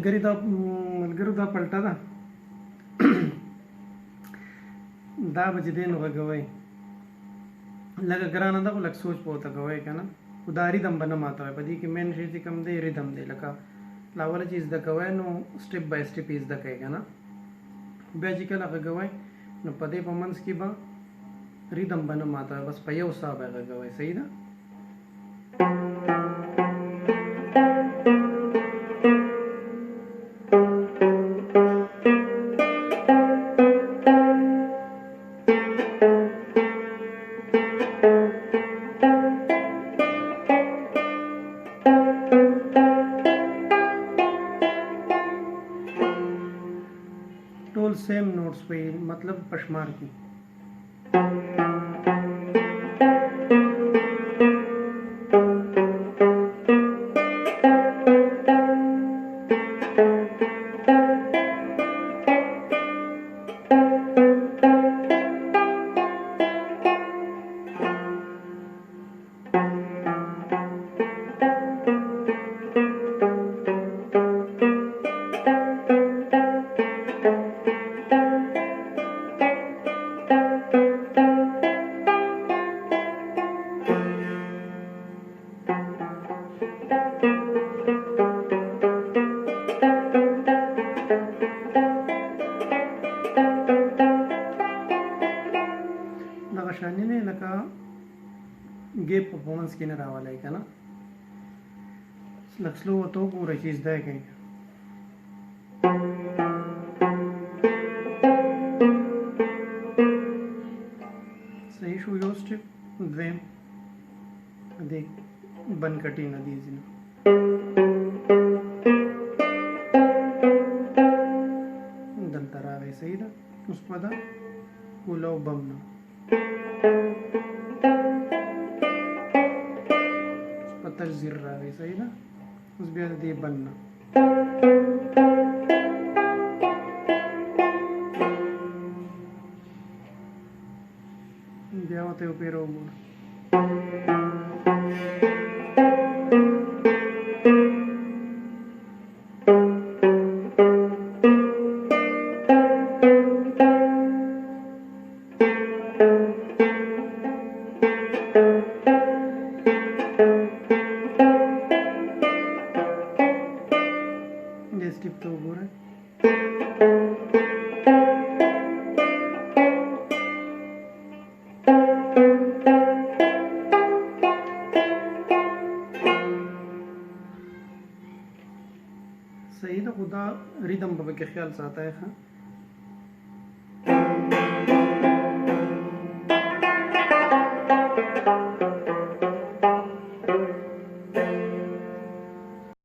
ملګرو دا پلټه ده دا به چې دی نو غږوئ لږه ګرانه ده خو لږ سوچ په ورته کوئ که نه خو دا ریدم به نه ماتوئ په دې کې مین شی چې کوم دی ریدم دی لکه لاوله چې زده کوئ نو سټپ بای سټپ یې زده کوئ که نه بیا چې کله غږوئ نو په دې په منځ کې به ریدم به نه ماتوئ بس په یو ساه به غږوئ صحیح ده ټول سیم نوٹس وي مطلب پشمار کی دغه شانې نه لکه ګیپ په منځ کې نه راولی که نه لږ سلو ورته وګورئ چې زده یې کوئ صحیح شو یو سټپ دویم دې بند کټي نه دي ځینې دلته راغی صحیح ده اوس په ده کوله او بم نه پتر زیر راغی صحیح ده اوس بیا د دې بند نه بیا ورته وپېره وګوره دې سټپ ته وګورئ صحیح ده خو دا ریدم به پکې خیال ساتئ ښه